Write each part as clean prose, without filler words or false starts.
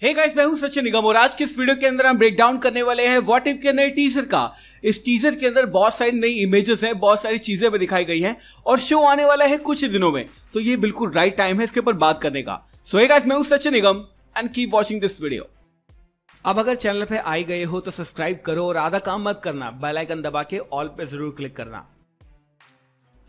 हे guys, मैं हूं सचिन निगम और आज के इस वीडियो के अंदर हम ब्रेक डाउन करने वाले हैं व्हाट इफ के नए टीजर का। इस टीजर के अंदर बहुत सारी नई इमेजेस हैं, बहुत सारी चीजें भी दिखाई गई हैं और शो आने वाला है कुछ ही दिनों में, तो ये बिल्कुल राइट टाइम है इसके ऊपर बात करने का। सो हे गाइस, मैं हूं Sachin Nigam and keep watching this video. अब अगर चैनल पे आए गए हो तो सब्सक्राइब करो और आधा काम मत करना, बेल आइकन दबा के ऑल पे जरूर क्लिक करना।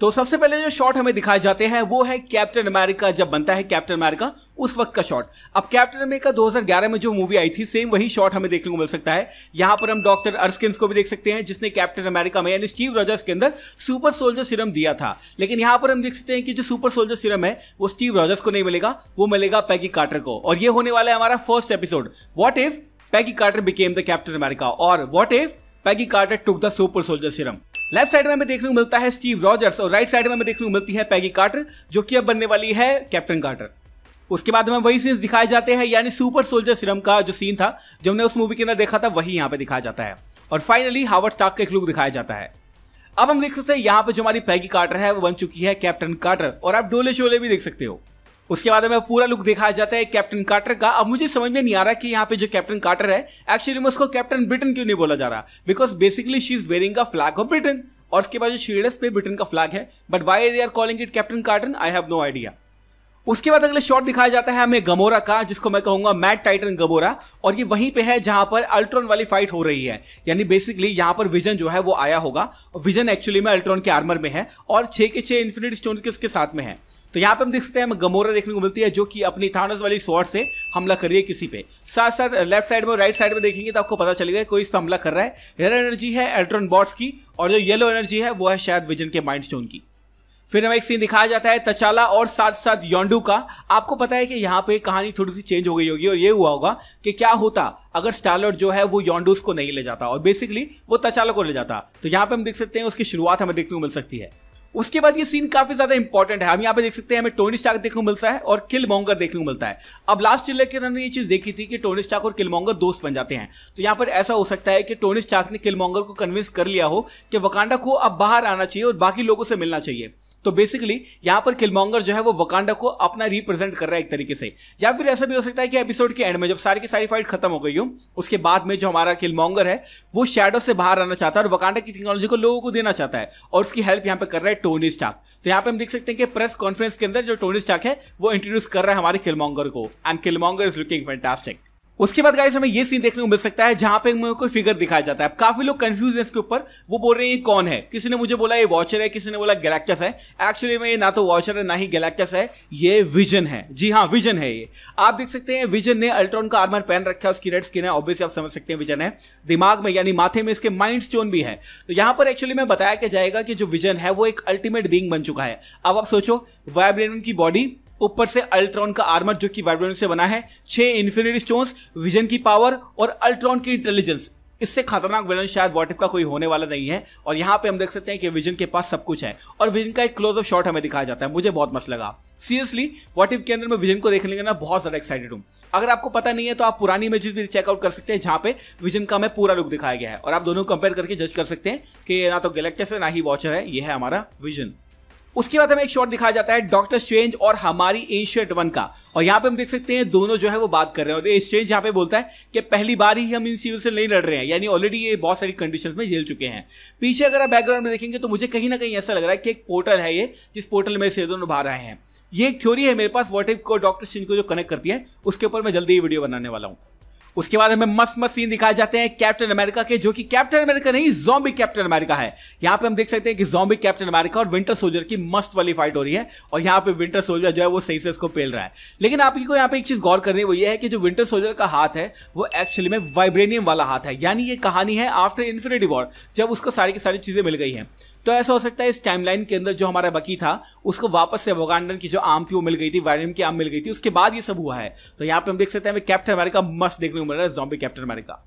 तो सबसे पहले जो शॉट हमें दिखाए जाते हैं वो है कैप्टन अमेरिका जब बनता है कैप्टन अमेरिका उस वक्त का शॉट। अब कैप्टन अमेरिका 2011 में जो मूवी आई थी सेम वही शॉट हमें देखने को मिल सकता है। यहां पर हम डॉक्टर अर्स्किन्स को भी देख सकते हैं जिसने कैप्टन अमेरिका में यानी स्टीव रॉजर्स के अंदर सुपर सोल्जर सीरम दिया था, लेकिन यहां पर हम देख सकते हैं कि जो सुपर सोल्जर सीरम है वो स्टीव रॉजर्स को नहीं मिलेगा, वो मिलेगा पैगी कार्टर को। और ये होने वाला है हमारा first episode, what if Peggy Carter became the Captain America और what if Peggy Carter took the super soldier serum. Left side में हमें देखने को मिलता है स्टीव रॉजर्स और राइट साइड में हमें देखने को मिलती है पैगी कार्टर जो कि अब बनने वाली है कैप्टन कार्टर। उसके बाद हमें वही सीन्स दिखाए जाते हैं, यानी सुपर सोल्जर सीरम का जो सीन था जो हमने उस मूवी के अंदर देखा था वही यहाँ पे दिखाया जाता है। और फाइनली हावर्ड स्टार्क का एक लुक दिखाया जाता है। अब हम देख सकते हैं यहाँ पे जो हमारी पैगी कार्टर है वो बन चुकी है कैप्टन कार्टर और आप डोले शोले भी देख सकते हो। उसके बाद हमें पूरा लुक दिखाया जाता है कैप्टन कार्टर का। अब मुझे समझ में नहीं आ रहा कि यहाँ पे जो कैप्टन कार्टर है एक्चुअली में उसको कैप्टन ब्रिटेन क्यों नहीं बोला जा रहा, because basically she is wearing a flag of Britain और उसके बाद जो शील्ड्स पे ब्रिटेन का फ्लैग है, but why they are calling it captain carton I have no idea. उसके बाद अगले शॉट दिखाया जाता है हमें गमोरा का, जिसको मैं कहूंगा मैड टाइटन गमोरा, और ये वहीं पे है जहां पर अल्ट्रॉन वाली फाइट हो रही है। यानी बेसिकली यहां पर विजन जो है वो आया होगा और विजन एक्चुअली में अल्ट्रॉन के आर्मर में है और 6 के 6 इन्फिनिटी स्टोन के उसके साथ में है। तो यहाँ पे हम देख सकते हैं हमें गमोरा देखने को मिलती है जो कि अपनी थानोस वाली स्वॉर्ड से हमला कर रही है किसी पे। साथ साथ लेफ्ट साइड में राइट साइड में देखेंगे तो आपको पता चलेगा कोई इस पर हमला कर रहा है। रेड एनर्जी है अल्ट्रॉन बॉट्स की और जो येलो एनर्जी है वो है शायद विजन के माइंड स्टोन की। फिर हमें एक सीन दिखाया जाता है तचाला और साथ साथ योंडू का। आपको पता है कि यहाँ पे कहानी थोड़ी सी चेंज हो गई होगी और ये हुआ होगा कि क्या होता अगर स्टार-लॉर्ड जो है वो योंडूस को नहीं ले जाता और बेसिकली वो तचाला को ले जाता। तो यहाँ पे हम देख सकते हैं उसकी शुरुआत हमें देखने को मिल सकती है। उसके बाद ये सीन काफी ज्यादा इंपॉर्टेंट है। हम यहाँ पे देख सकते हैं हमें टोनी स्टार्क देखने को मिलता है और किलमॉन्गर देखने को मिलता है। अब लास्ट ट्रेलर के अंदर हमने ये चीज देखी थी कि टोनी स्टार्क और किलमॉन्गर दोस्त बन जाते हैं। तो यहाँ पर ऐसा हो सकता है कि टोनी स्टार्क ने किलमॉन्गर को कन्विंस कर लिया हो कि वकांडा को अब बाहर आना चाहिए और बाकी लोगों से मिलना चाहिए। तो बेसिकली यहाँ पर किलमॉन्गर जो है वो वकांडा को अपना रिप्रेजेंट कर रहा है एक तरीके से। या फिर ऐसा भी हो सकता है कि एपिसोड के एंड में जब सारी की सारी फाइट खत्म हो गई हो उसके बाद में जो हमारा किलमॉन्गर है वो शैडो से बाहर आना चाहता है और वकांडा की टेक्नोलॉजी को लोगों को देना चाहता है और उसकी हेल्प यहाँ पे कर रहा है टोनी स्टार्क। तो यहाँ पे हम देख सकते हैं कि प्रेस कॉन्फ्रेंस के अंदर जो टोनी स्टार्क है वो इंट्रोड्यूस कर रहा है हमारे किलमॉन्गर को एंड किलमॉन्गर इज लुकिंग फैंटास्टिक। उसके बाद गाइस हमें ये सीन देखने को मिल सकता है जहां पे कोई फिगर दिखाया जाता है। काफी लोग कंफ्यूज हैं इसके ऊपर, वो बोल रहे हैं ये कौन है। किसी ने मुझे बोला ये वॉचर है, किसी ने बोला गैलेक्टस है। एक्चुअली में ये ना तो वॉचर है ना ही गैलेक्टस है, ये विजन है। जी हाँ, विजन है ये। आप देख सकते हैं विजन ने अल्ट्रॉन का आर्मर पहन रखा है, उसकी रेड स्किन है, ऑब्वियसली आप समझ सकते हैं विजन है। दिमाग में यानी माथे में इसके माइंड स्टोन भी है। तो यहां पर एक्चुअली में बताया क्या जाएगा कि जो विजन है वो एक अल्टीमेट बीइंग बन चुका है। अब आप सोचो वाइब्रेनियम की बॉडी, ऊपर से अल्ट्रॉन का आर्मर जो कि वाइब्रेनियम से बना है, 6 इन्फिनिटी स्टोन्स, विजन की पावर और अल्ट्रॉन की इंटेलिजेंस। इससे खतरनाक विलन शायद व्हाट इफ का कोई होने वाला नहीं है। और यहाँ पे हम देख सकते हैं कि विजन के पास सब कुछ है और विजन का एक क्लोज अप शॉट हमें दिखाया जाता है, मुझे बहुत मस्त लगा। सीरियसली व्हाट इफ के अंदर मैं विजन को देखने के ना बहुत ज्यादा एक्साइटेड हूँ। अगर आपको पता नहीं है तो आप पुरानी इमेजेस भी चेकआउट कर सकते हैं जहाँ पे विजन का हमें पूरा लुक दिखाया गया है और आप दोनों कंपेयर करके जज कर सकते हैं कि ना तो गैलेक्टस है ना ही वॉचर है, ये है हमारा विजन। उसके बाद हमें एक शॉट दिखाया जाता है डॉक्टर स्ट्रेंज और हमारी एशियंट वन का और यहाँ पे हम देख सकते हैं दोनों जो है वो बात कर रहे हैं और स्ट्रेंज यहाँ पे बोलता है कि पहली बार ही हम इन चीजों से नहीं लड़ रहे हैं, यानी ऑलरेडी ये बहुत सारी कंडीशंस में झेल चुके हैं। पीछे अगर आप बैकग्राउंड में देखेंगे तो मुझे कहीं ना कहीं ऐसा लग रहा है कि एक पोर्टल है ये, जिस पोर्टल में से दोनों बाहर आए हैं। ये एक थ्योरी है मेरे पास व्हाट इफ को डॉक्टर स्ट्रेंज को जो कनेक्ट करती है, उसके ऊपर मैं जल्दी ही वीडियो बनाने वाला हूँ। उसके बाद हमें मस्त मस्त सीन दिखाए जाते हैं कैप्टन अमेरिका के, जो कि कैप्टन अमेरिका नहीं ज़ॉम्बी कैप्टन अमेरिका है। यहाँ पे हम देख सकते हैं कि ज़ॉम्बी कैप्टन अमेरिका और विंटर सोल्जर की मस्त वाली फाइट हो रही है और यहाँ पे विंटर सोल्जर जो है वो सही से इसको पेल रहा है। लेकिन आपको यहाँ पे एक चीज गौर करनी है, वो ये है कि जो विंटर सोल्जर का हाथ है वो एक्चुअली में वाइब्रेनियम वाला हाथ है। यानी ये कहानी है आफ्टर इन्फिनिटी वॉर, जब उसको सारी की सारी चीजें मिल गई हैं। तो ऐसा हो सकता है इस टाइमलाइन के अंदर जो हमारा बकी था उसको वापस से वकांडन की जो आर्म थी वो मिल गई थी, वाइब्रेनियम की आर्म मिल गई थी, उसके बाद ये सब हुआ है। तो यहाँ पे हम देख सकते हैं हमें कैप्टन अमेरिका मस्त देखने को मिल रहा है, ज़ॉम्बी कैप्टन अमेरिका।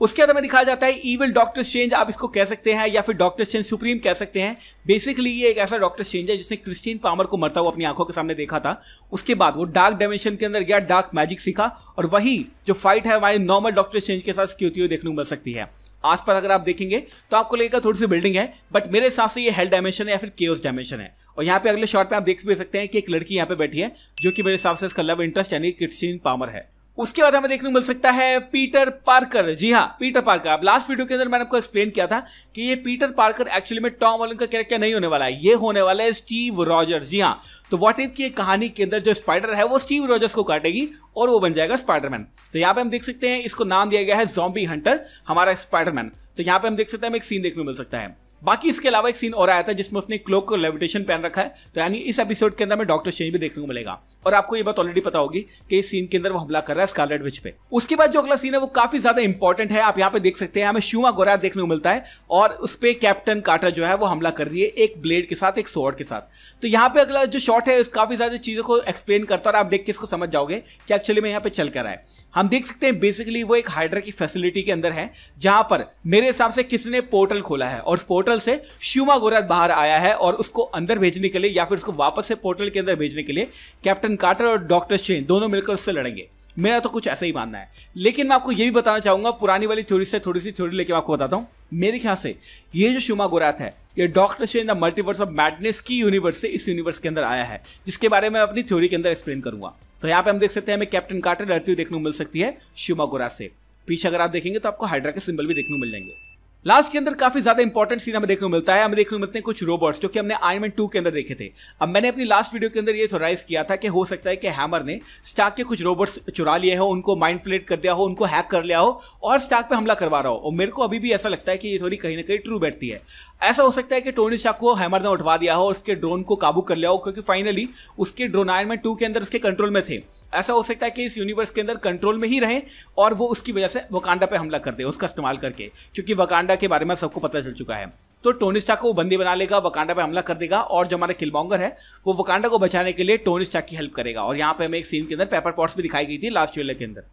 उसके बाद हमें दिखाया जाता है इविल डॉक्टर स्ट्रेंज, आप इसको कह सकते हैं या फिर डॉक्टर स्ट्रेंज सुप्रीम कह सकते हैं। बेसिकली ये एक ऐसा डॉक्टर स्ट्रेंज है जिसने क्रिस्टीन पामर को मरता हुआ अपनी आंखों के सामने देखा था। उसके बाद वो डार्क डायमेंशन के अंदर गया, डार्क मैजिक सीखा और वही जो फाइट है हमारे नॉर्मल डॉक्टर स्ट्रेंज के साथ उसकी होती हुई देखने को मिल सकती है। आसपास अगर आप देखेंगे तो आपको लगेगा थोड़ी सी बिल्डिंग है, बट मेरे हिसाब से ये हेल डायमेंशन है या फिर केओस डायमेंशन है। और यहाँ पे अगले शॉट पे आप देख भी सकते हैं कि एक लड़की यहाँ पे बैठी है जो कि मेरे हिसाब से इसका लव इंटरेस्ट यानी क्रिस्टीन पामर है। उसके बाद हमें देखने को मिल सकता है पीटर पार्कर। जी हाँ, पीटर पार्कर। अब लास्ट वीडियो के अंदर मैंने आपको एक्सप्लेन किया था कि ये पीटर पार्कर एक्चुअली में टॉम हॉलैंड का कैरेक्टर नहीं होने वाला है, ये होने वाला है स्टीव रॉजर्स। जी हाँ, तो व्हाट इफ की कहानी के अंदर जो स्पाइडर है वो स्टीव रॉजर्स को काटेगी और वो बन जाएगा स्पाइडरमैन। तो यहाँ पे हम देख सकते हैं इसको नाम दिया गया है ज़ॉम्बी हंटर, हमारा स्पाइडरमैन। तो यहाँ पे हम देख सकते हैं हमें एक सीन देखने को मिल सकता है। बाकी इसके अलावा एक सीन और आया था जिसमें उसने क्लोक और लेविटेशन पहन रखा है, तो यानी इस एपिसोड के अंदर में डॉक्टर स्ट्रेंज भी देखने को मिलेगा। और आपको ये बात ऑलरेडी पता होगी कि इस सीन के अंदर वो हमला कर रहा है स्कारलेट विच पे। उसके बाद जो अगला सीन है वो काफी ज्यादा इंपॉर्टेंट है। आप यहाँ पे देख सकते हैं हमें शूमा गोराथ देखने को मिलता है और उस पे कैप्टन कार्टर जो है वो हमला कर रही है एक ब्लेड के साथ, एक स्वॉर्ड के साथ। तो यहाँ पे अगला जो शॉट है काफी ज्यादा चीजों को एक्सप्लेन करता है और आप देख के इसको समझ जाओगे कि एक्चुअली में यहाँ पे चल कर रहा है। हम देख सकते हैं बेसिकली वो एक हाइड्रा की फैसिलिटी के अंदर है जहां पर मेरे हिसाब से किसी ने पोर्टल खोला है और उस पोर्टल से शूमा गोराथ बाहर आया है और उसको अंदर भेजने के लिए या फिर उसको वापस से पोर्टल के अंदर भेजने के लिए कैप्टन कार्टर और डॉक्टर स्ट्रेंज दोनों मिलकर उससे लड़ेंगे। मेरा तो कुछ ऐसा ही मानना है, लेकिन मैं आपको ये भी बताना चाहूंगा पुरानी वाली थ्योरी से थोड़ी सी थ्योरी लेके आपको बताता हूं। मेरे ख्याल से ये जो शूमा गोराथ है ये doctor strange the multiverse of madness की यूनिवर्स से इस यूनिवर्स के अंदर आया है, जिसके बारे में अपनी थ्योरी के अंदर एक्सप्लेन करूंगा। तो यहाँ पे हम देख सकते हैं हमें कैप्टन कार्टर लड़ती हुई देखने को मिल सकती है शूमा गोराथ से। पीछे अगर आप देखेंगे तो आपको हाइड्रा के सिंबल भी देखने को मिल जाएंगे। लास्ट के अंदर काफी ज्यादा इंपॉर्टेंट सीन हमें देखने को मिलता है। हमें देखने को मिलते हैं कुछ रोबोट्स जो कि हमने आयरन मैन 2 के अंदर देखे थे। अब मैंने अपनी लास्ट वीडियो के अंदर ये थोराइज किया था कि हो सकता है कि हैमर ने स्टार्क के कुछ रोबोट्स चुरा लिए हो, उनको माइंड प्लेट कर दिया हो, उनको हैक कर लिया हो और स्टार्क पे हमला करवा रहा हो। और मेरे को अभी भी ऐसा लगता है कि ये थोड़ी कहीं ना कहीं ट्रू बैठती है। ऐसा हो सकता है कि टोनी स्टार्क को हैमर ने उठवा दिया हो और उसके ड्रोन को काबू कर लिया हो, क्योंकि फाइनली उसके ड्रोन आयरन मैन 2 के अंदर उसके कंट्रोल में थे। ऐसा हो सकता है कि इस यूनिवर्स के अंदर कंट्रोल में ही रहे और वो उसकी वजह से वकांडा पे हमला कर दे उसका इस्तेमाल करके, क्योंकि वकांडा के बारे में सबको पता चल चुका है। तो टोनी स्टार्क को वो बंदी बना लेगा, वकांडा पे हमला कर देगा और जो हमारा किलमॉन्गर है वो वकांडा को बचाने के लिए टोनी स्टार्क की हेल्प करेगा। और यहाँ पे हमें एक सीन के अंदर पेपर पॉट्स भी दिखाई गई थी लास्ट ट्रेलर के अंदर।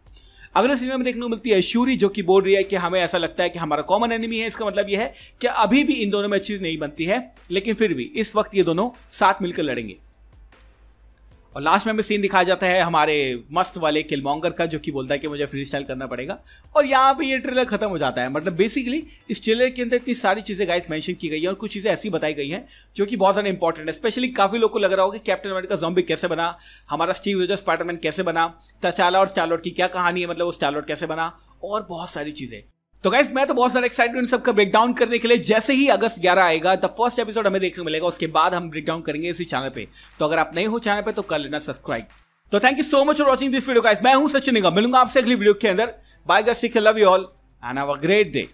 अगले सीन में देखने को मिलती है शूरी जो कि बोल रही है कि हमें ऐसा लगता है कि हमारा कॉमन एनिमी है। इसका मतलब यह है कि अभी भी इन दोनों में चीज नहीं बनती है, लेकिन फिर भी इस वक्त ये दोनों साथ मिलकर लड़ेंगे। और लास्ट में हमें सीन दिखाया जाता है हमारे मस्त वाले किलमॉन्गर का, जो कि बोलता है कि मुझे फ्री स्टाइल करना पड़ेगा। और यहाँ पे ये ट्रेलर खत्म हो जाता है। मतलब बेसिकली इस ट्रेलर के अंदर इतनी सारी चीजें गाइस मेंशन की गई है और कुछ चीजें ऐसी बताई गई हैं जो कि बहुत ज्यादा इंपॉर्टेंट है। स्पेशली काफी लोगों को लग रहा होगा कि कैप्टन अमेरिका ज़ॉम्बी कैसे बना, हमारा स्टीव रॉजर्स स्पाइडरमैन कैसे बना, तचाला और स्टार-लॉर्ड की क्या कहानी है, मतलब वो स्टार-लॉर्ड कैसे बना, और बहुत सारी चीजें। तो गाइस मैं तो बहुत सारा एक्साइटेड हूं सबका ब्रेकडाउन करने के लिए। जैसे ही अगस्त 11 आएगा द फर्स्ट एपिसोड हमें देखने को मिलेगा, उसके बाद हम ब्रेकडाउन करेंगे इसी चैनल पे। तो अगर आप नए हो चैनल पे तो कर लेना सब्सक्राइब। तो thank you so much for watching this video guys. मैं हूं सचिन निगम, मिलूंगा आपसे अगली वीडियो के अंदर। Bye guys, take care, love you all and have a great day.